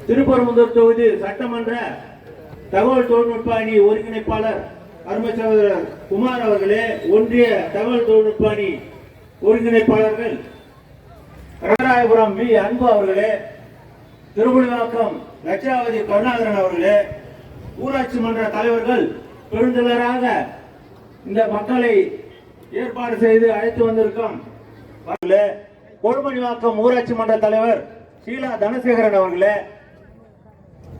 திருப்பரங்குன்றம் தொகுதி சட்டமன்ற தகவல் தொழில்நுட்ப அணி ஒருங்கிணைப்பாளர் அருமை சகோதரர் குமார் அவர்களே, ஒன்றிய தகவல் தொழில்நுட்ப அணி ஒருங்கிணைப்பாளர்கள் ராயபுரம் வி அன்பு அவர்களே, திருமுடிவாக்கம் லட்சாவதி கருணாகரன் அவர்களே, ஊராட்சி மன்ற தலைவர்கள் பெருந்திரளாக இந்த மக்களை ஏற்பாடு செய்து அழைத்து வந்திருக்கும் கொழுமணிவாக்கம் ஊராட்சி மன்ற தலைவர் ஷீலா தனசேகரன் அவர்களே,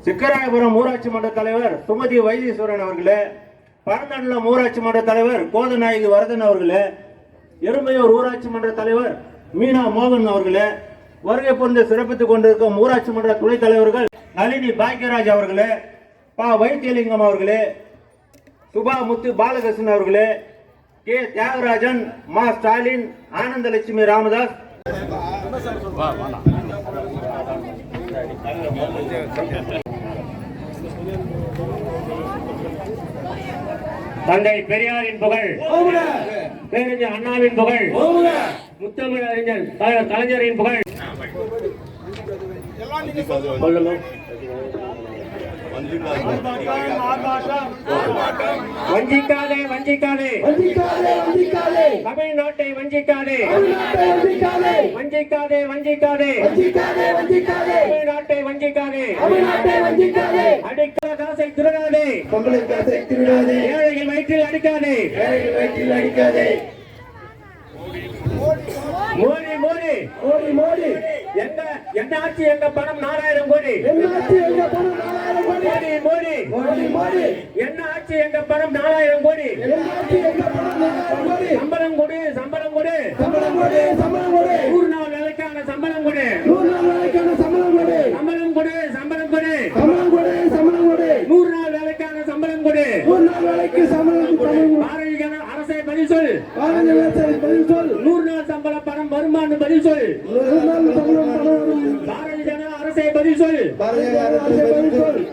சிக்கராயபுரம் ஊராட்சி மன்ற தலைவர் சுமதி வைத்தீஸ்வரன் அவர்களே, பரந்தண்டலம் ஊராட்சி மன்ற தலைவர் கோதநாயகி வரதன் அவர்களே, எருமையூர் ஊராட்சி மன்ற தலைவர் மீனா மோகன் அவர்களே, வருகை புரிந்து சிறப்பித்துக் கொண்டிருக்கும் ஊராட்சி மன்ற துணைத் தலைவர்கள் நளினி பாக்கியராஜ் அவர்களே, பா வைத்தியலிங்கம் அவர்களே, சுபா முத்து பாலகிருஷ்ணன் அவர்களே, கே தியாகராஜன், மா ஸ்டாலின், ஆனந்தலட்சுமி ராமதாஸ், தந்தை பெரியாரின் புகழ், பேரறிஞர் அண்ணாவின் புகழ், முத்தமிழ் அறிஞர் கலைஞரின் புகழ். வஞ்சிக்காதே வஞ்சிக்காதே தமிழ்நாட்டை வஞ்சிக்காதே, வஞ்சிக்காதே வஞ்சிக்காதே தமிழ்நாட்டை வஞ்சிக்காதே, அடிக்காத காசை திருடாதே, ஏழைகள் வயிற்றில் அடிக்காதே, மோடி மோடி மோடி மோடி என்ன ஆட்சி எங்க பணம் 4000 கோடி, மோடி மோடி மோடி என்ன ஆட்சி எங்க பணம் 4000 கோடி, சம்பளம் கொடு சம்பளம் கொடு 100 நாள் வேலைக்கான சம்பளம் கொடு, சம்பளம் கொடு சம்பளம் கொடு 100 நாள் வேலைக்கான சம்பளம் கொடு, பாரதிய அரசை பதில் சொல், 100 நாள் சம்பள பணம் வருமானு பதில் சொல், பாரதிய ஜனதா அரசை பதில் சொல்,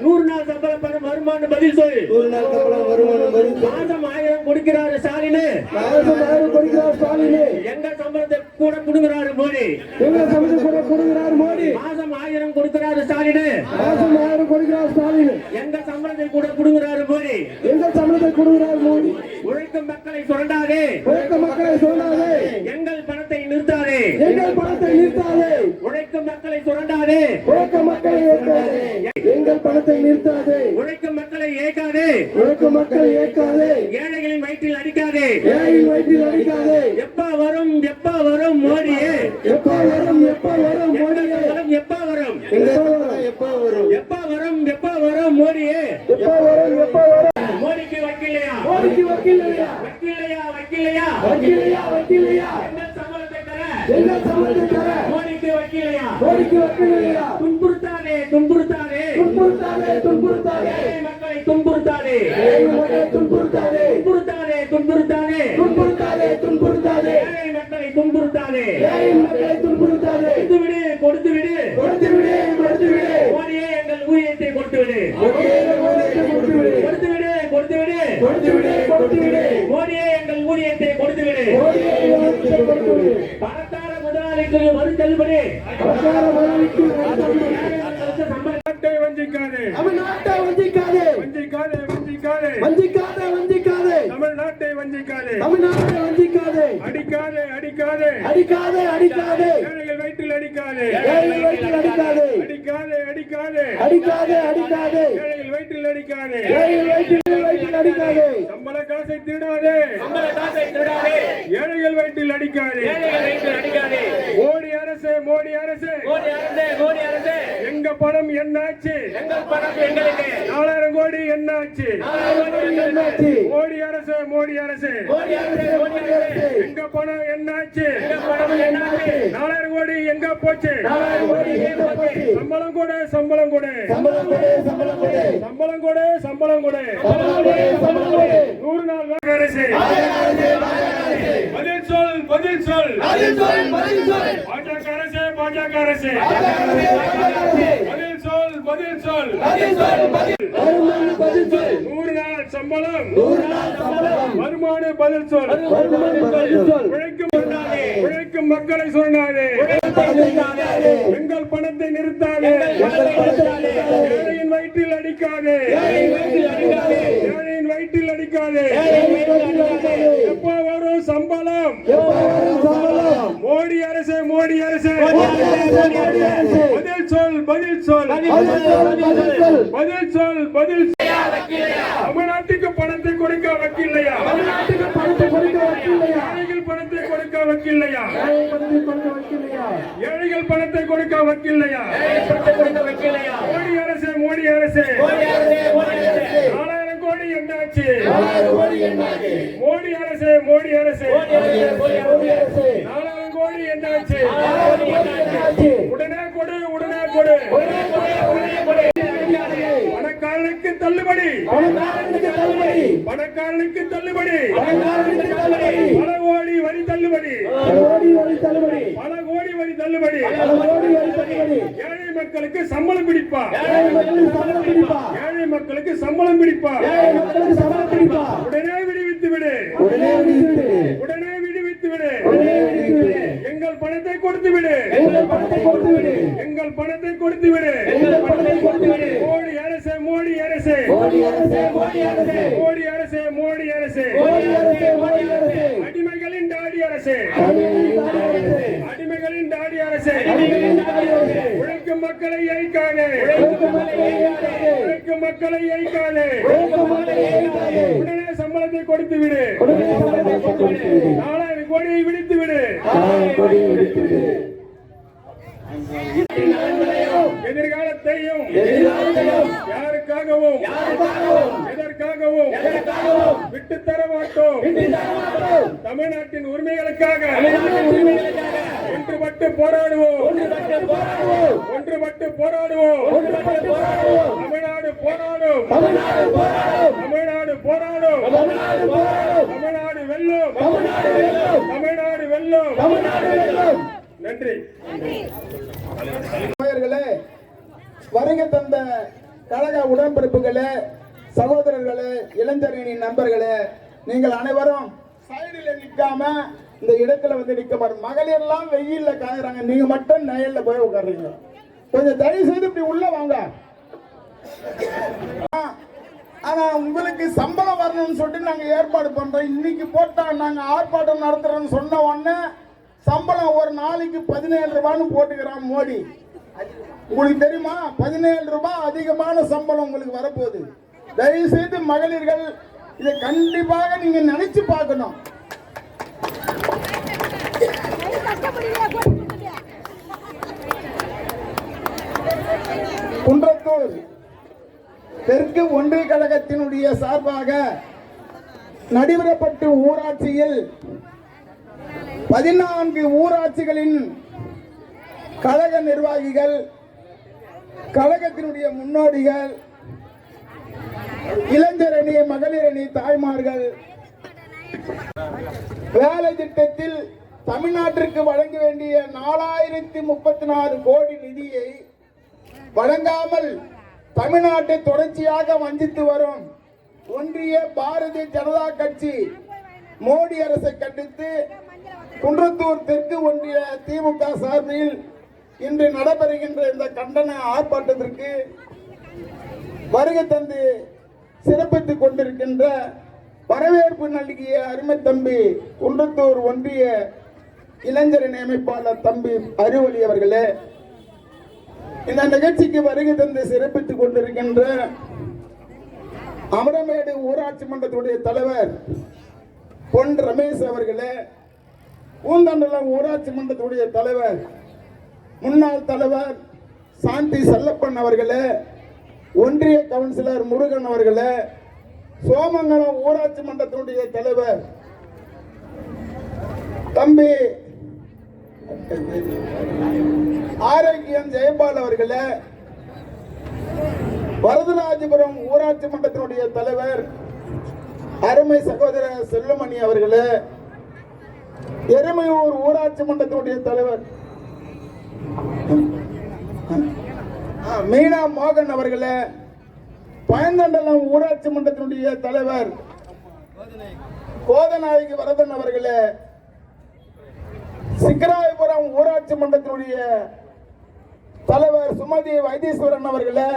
100 நாள் சம்பள பணம் வருமானு பதில் சொல், மாசம் 1000 கொடுக்கிறாரு ஸ்டாலின், எங்க சம்பளத்தை கூட கொடுக்கிறாரு மோடி, மாசம் 1000 கொடுக்கிறாரு ஸ்டாலின், எங்க சம்பளத்தை கூட கொடுக்கிறாரு மோடி, உழைக்கும் மக்களை சுரண்டாதே, எங்கள் பணத்தை நிறுத்தாதே, உழைக்கும் மக்களை சுரண்டாதே, எங்கள் பணத்தை நிறுத்தாதே, உழைக்கும் மக்களை ஏற்காதே, ஏழைகளின் வயிற்றில் அடிக்காதே, எப்ப வரும் மோடியே, எப்ப வரும் மோடியே, மோடிக்கு வக்கீலையா, மோடிக்கு வக்கீலையா, துன்புறுத்தாதே மக்களை துன்புறுத்தாதே, மக்களை துன்புறுத்தாதே, கொடுத்து விடு மோடியே எங்கள் ஊதியத்தை கொடுத்து விடு, மோடியே எங்கள் ஊதியத்தை கொடுத்து விடு, பணக்கார முதலாளிக்கு வரி தள்ளுபடி, தமிழ்நாட்டை வஞ்சிக்காதே, தமிழ்நாட்டை வஞ்சிக்காதே, அடிக்காதே ஏழைகள் வயிற்றில் அடிக்காதே, ஏழைகள் வயிற்றில் அடிக்காதே, சம்பள காசை திருடாதே, ஏழைகள் வயிற்றில் அடிக்காதே, மோடி அரசே எங்க பணம் என்னாச்சு, 4000 கோடி என்னாச்சு, மோடி அரசே எங்க பணம் என்னாச்சு, 4000 கோடி எங்க போச்சு, சம்பளம் கொடு 100 நாள் அரசே பதில் சொல் பாஜக அரசே பதில் சொல் 100 நாள் சம்பளம் வருமான பதில் சொல், உழைக்கும் மக்களை சொன்னாதே, எங்கள் பணத்தை நிறுத்தாதே, ஏழையின் வயிற்றில் அடிக்காதே, ஏழையின் வயிற்றில் அடிக்காதே. எப்ப வரும் சம்பளம்? மோடி அரசு, மோடி அரசு, பதில் சொல், பதில் சொல், பதில் சொல், பதில். தமிழ்நாட்டுக்கு பணத்தை கொடுக்க வக்கில்லையா? ஏழைகள் பணத்தை கொடுக்க வக்கில்லையா? ஏழைகள் பணத்தை கொடுக்க வக்கில்லையா? மோடி அரசு, மோடி அரசு, 4000 கோடி என்னாச்சு? மோடி அரசு, மோடி அரசு, 4000 கோடி என்னாச்சு? உடனே கொடு, உடனே கொடு. பணக்காரனுக்கு தள்ளுபடி, பணக்காரனுக்கு தள்ளுபடி, பல கோடி வரி தள்ளுபடி, பல கோடி வரி தள்ளுபடி. ஏழை மக்களுக்கு சம்பளம் பிடிப்பா, ஏழை மக்களுக்கு சம்பளம் பிடிப்பா. உடனே விடுவித்து விடு, உடனே விடுவித்து விடு. எங்கள் பணத்தை கொடுத்து விடு, எங்கள் பணத்தை கொடுத்து விடு. மோடி அரசு, மோடி அரசு, மோடி அரசு, மோடி அரசு, அடிமைகளின் தாடி அரசு, அடிமைகளின் தாடி அரசு. உழைக்கும் மக்களை அழிக்காதே, உழைக்கும் மக்களை அழிக்காதே. உடனே சம்பளத்தை கொடுத்து விடு, 4000 கோடியை விடுத்து விடு. எதிர்காலத்தையும் யாருக்காகவும் எதற்காகவும் விட்டு தர மாட்டோம். தமிழ்நாட்டின் உரிமைகளுக்காக ஒன்றுபட்டு போராடுவோம், ஒன்றுபட்டு போராடுவோம். தமிழ்நாடு போராடும், தமிழ்நாடு போராடும், தமிழ்நாடு வெல்லும், தமிழ்நாடு வெல்லும். நன்றி. வருகை தந்த கழக உடன்பிறப்புகளே, சகோதரர்களே, இளைஞர்களின் நண்பர்களே, நீங்கள் அனைவரும் சைடில் நிற்காம இந்த இடத்துல வந்து நிற்க மாட்டோம். மகளிர் எல்லாம் வெயில்ல காயுறாங்க, நீங்க மட்டும் நயல்ல போய் உட்காருங்க. கொஞ்சம் தயவு செய்து இப்படி உள்ள வாங்க. ஆனா உங்களுக்கு சம்பளம் வரணும்னு சொல்லிட்டு நாங்க ஏற்பாடு பண்றோம். இன்னைக்கு போட்டா நாங்க ஆர்ப்பாட்டம் நடத்துறோம்னு சொன்ன உடனே சம்பளம் ஒரு நாளைக்கு 17 ரூபான்னு போட்டுக்கிறான் மோடி. உங்களுக்கு தெரியுமா? 17 ரூபாய் அதிகமான சம்பளம் உங்களுக்கு வரப்போகுது. தயவு செய்து மகளிர்கள் இதை கண்டிப்பாக நீங்க நினைச்சு பார்க்கணும். குன்றத்தூர் தெற்கு ஒன்றிய கழகத்தினுடைய சார்பாக நடிபரப்பட்டு ஊராட்சியில் 14 ஊராட்சிகளின் கழக நிர்வாகிகள், கழகத்தினுடைய முன்னோடிகள், இளைஞர் அணி, மகளிர் அணி, தாய்மார்கள் வேலை திட்டத்தில் தமிழ்நாட்டிற்கு வழங்க வேண்டிய 4034 கோடி நிதியை வழங்காமல் தமிழ்நாட்டை தொடர்ச்சியாக வஞ்சித்து வரும் ஒன்றிய பாரதிய ஜனதா கட்சி மோடி அரசை கண்டித்து குன்றத்தூர் தெற்கு ஒன்றிய திமுக சார்பில் இன்று நடைபெறுகின்ற இந்த கண்டன ஆர்ப்பாட்டத்திற்கு வருகை தந்து சிறப்பித்துக் கொண்டிருக்கின்ற வரவேற்பு நல்கிய அருமை தம்பி குன்றத்தூர் ஒன்றிய இளைஞரணி அமைப்பாளர் தம்பி அறிவொளி அவர்களே, இந்த நிகழ்ச்சிக்கு வருகை தந்து சிறப்பித்துக் கொண்டிருக்கின்ற அமரமேடு ஊராட்சி மன்றத்துடைய தலைவர் பொன் ரமேஷ் அவர்களே, பூந்தண்டலம் ஊராட்சி மன்றத்துடைய தலைவர் முன்னாள் தலைவர் சாந்தி செல்லப்பன் அவர்களே, ஒன்றிய கவுன்சிலர் முருகன் அவர்களே, சோமங்கலம் ஊராட்சி மன்றத்தினுடைய தலைவர் தம்பி ஆரோக்கியம் ஜெயபால் அவர்களே, வரதராஜபுரம் ஊராட்சி மன்றத்தினுடைய தலைவர் அருமை சகோதரர் செல்லுமணி அவர்களே, எருமையூர் ஊராட்சி மன்றத்தினுடைய தலைவர் மீனா மோகன் அவர்களே, பயந்தண்டலம் ஊராட்சி மன்றத்தினுடைய தலைவர் கோதநாயகி வரதன் அவர்களே, சிக்கராயபுரம் ஊராட்சி மன்றத்தினுடைய தலைவர் சுமதி வைத்தீஸ்வரன் அவர்களே,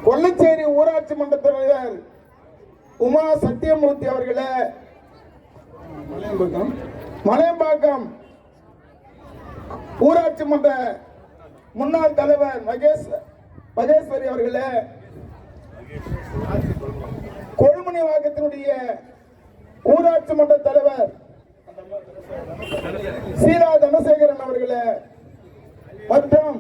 கொல்லச்சேரி ஊராட்சி மன்ற தலைவர் உமா சத்தியமூர்த்தி அவர்களே, மலையம்பாக்கம் ஊராட்சி மன்ற முன்னாள் தலைவர் மகேஸ்வரி அவர்களே, கொழுமணிவாக்கத்தினுடைய ஊராட்சி மன்ற தலைவர் சீலா தனசேகரன் அவர்களே, மற்றும்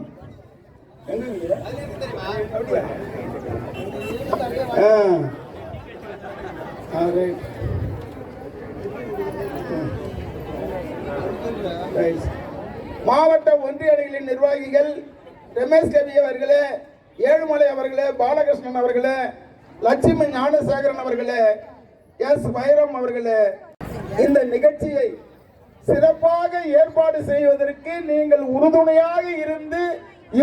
மாவட்ட ஒன்றிய அணிகளின் நிர்வாகிகள் ரமேஷ் கவி அவர்களே, ஏழுமலை அவர்களே, பாலகிருஷ்ணன் அவர்களே, லட்சுமி ஞானசேகரன் அவர்களே, எஸ் வைரம் அவர்களே, இந்த நிகழ்ச்சியை சிறப்பாக ஏற்பாடு செய்வதற்கு நீங்கள் உறுதுணையாக இருந்து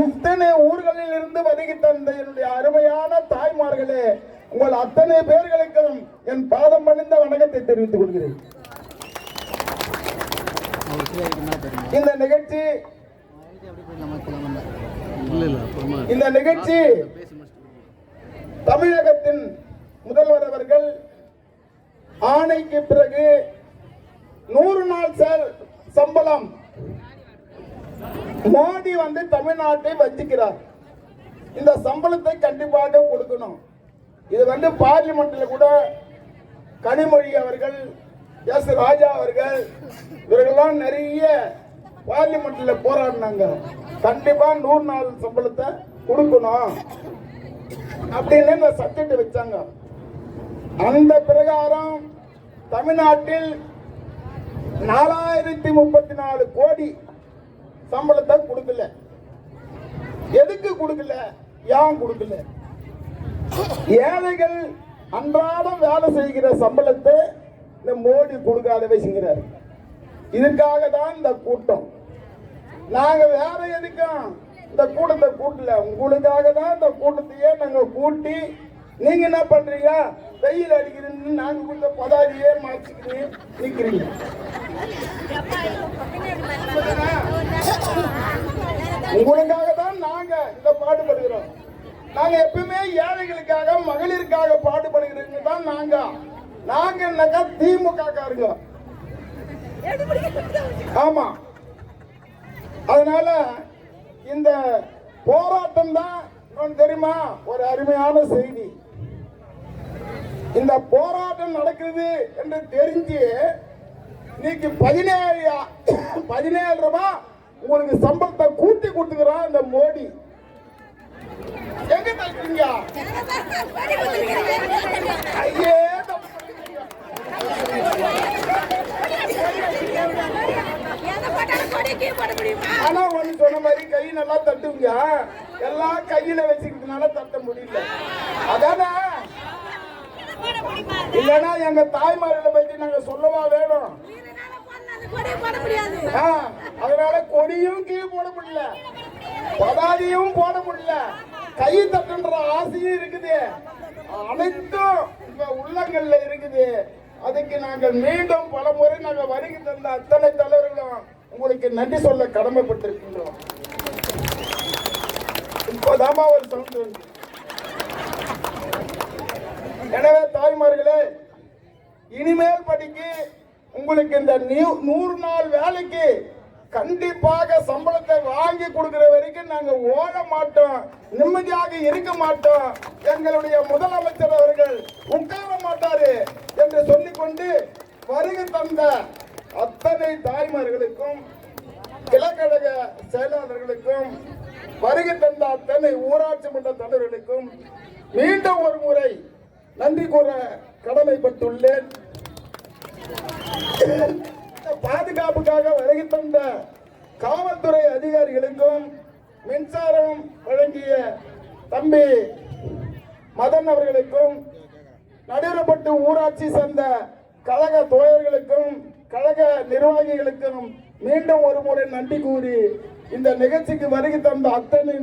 இத்தனை ஊர்களில் இருந்து வருகை தந்த என்னுடைய அருமையான தாய்மார்களே, உங்கள் அத்தனை பேர்களுக்கும் என் பாதம் பணிந்த வணக்கத்தை தெரிவித்துக் கொள்கிறேன். இந்த நிகழ்ச்சி தமிழகத்தின் முதல்வர் அவர்கள் ஆணைக்கு பிறகு 100 நாள் சம்பளம் மோடி தமிழ்நாட்டை வச்சிக்கிறார். இந்த சம்பளத்தை கண்டிப்பாக கொடுக்கணும். இது பார்லிமெண்ட்ல கூட கனிமொழி அவர்கள், எஸ் ராஜா அவர்கள் இவர்கள்லாம் நிறைய பார்லிமெண்ட்ல போராடினாங்க. கண்டிப்பா 100 நாள் சம்பளத்தை கொடுக்கணும் அப்படின்னு இந்த சப்ஜெக்ட் வச்சாங்க. அந்த பிரகாரம் தமிழ்நாட்டில் 4034 கோடி சம்பளத்தை கொடுக்கல. எதுக்கு கொடுக்கல, ஏன் கொடுக்கல? ஏழைகள் அன்றாடம் வேலை செய்கிற சம்பளத்தை இந்த மோடி கொடுக்காத வச்சுக்கிறார். இதுக்காக தான் இந்த கூட்டம். நாங்க வேற எதுக்கும் இந்த கூட்டத்தை கூட்டல, உங்களுக்காக தான் இந்த கூட்டத்தையே நாங்க கூட்டி, நீங்க என்ன பண்றீங்க, வெயில் அடிக்கிறீங்க, நாங்க கொடுத்த பதாரியே மாற்றிக்கிட்டு நிக்கிறீங்க. உங்களுக்காக தான் நாங்க இந்த பாடுபடுகிறோம். நாங்க எப்பவுமே ஏழைகளுக்காக, மகளிருக்காக பாடுபடுகிறவங்க தான் நாங்க என்னக்கா திமுக காரங்க. ஆமா, அதனால இந்த போராட்டம் தான் தெரியுமா ஒரு அருமையான செய்தி. இந்த போராட்டம் நடக்குது என்று தெரிஞ்சு இன்னைக்கு 17 ரூபாய் உங்களுக்கு சம்பளத்தை கூட்டி கொடுத்துக்கிறான் இந்த மோடி. எங்க தடுக்கிறீங்க? ஐயே, ஆனா ஒண்ணு சொன்ன மாதிரி கை நல்லா தட்டுங்க, எல்லாம் கையில வச்சுக்கிறதுனால தட்ட முடியல. அதான இல்லன்னா எங்க தாய்மார்களை பத்தி நாங்க சொல்லவா வேணும்? அதனால கொடியும் கீழே போட முடியல, பதாதியும் போட முடியல, கை தட்டுன்ற ஆசையும் இருக்குது, அனைத்தும் இப்ப உள்ளங்கள்ல இருக்குது. அதுக்கு நாங்கள் மீண்டும் பல முறை நாங்கள் வருகை தந்த அத்தனை தலைவர்களும் உங்களுக்கு நன்றி சொல்ல கடமைப்பட்டிருக்கின்றோம். இப்போதாமா ஒரு சவுண்ட் வந்து. எனவே தாய்மார்களே, இனிமேல் படிக்கு உங்களுக்கு இந்த 100 நாள் வேலைக்கு கண்டிப்பாக சம்பளத்தை வாங்கி கொடுக்கிற வரைக்கும் நாங்க ஓட மாட்டோம், நிம்மதியாக இருக்க மாட்டோம். எங்களுடைய முதலமைச்சர் அவர்கள் உட்கார மாட்டாரு என்று சொல்லிக்கொண்டு வருகை தந்த அத்தனை தாய்மார்களுக்கும், கிழக்கழக செயலாளர்களுக்கும், வருகை தந்த அத்தனை ஊராட்சி மன்ற தலைவர்களுக்கும் மீண்டும் ஒரு முறை நன்றி கூற கடமைப்பட்டுள்ளேன். பாதுகாப்புக்காக வருகை தந்த காவல்துறை அதிகாரிகளுக்கும், மின்சாரம் வழங்கிய தம்பி மதன் அவர்களுக்கும், நடுவரப்பட்டு ஊராட்சி சேர்ந்த கழக தோழர்களுக்கும், கழக நிர்வாகிகளுக்கும் மீண்டும் ஒரு முறை நன்றி கூறி இந்த நிகழ்ச்சிக்கு வருகை தந்த அத்தனை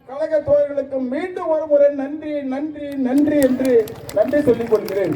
கழக தோழர்களுக்கும் மீண்டும் ஒரு முறை நன்றி நன்றி நன்றி என்று நன்றி சொல்லிக் கொள்கிறேன்.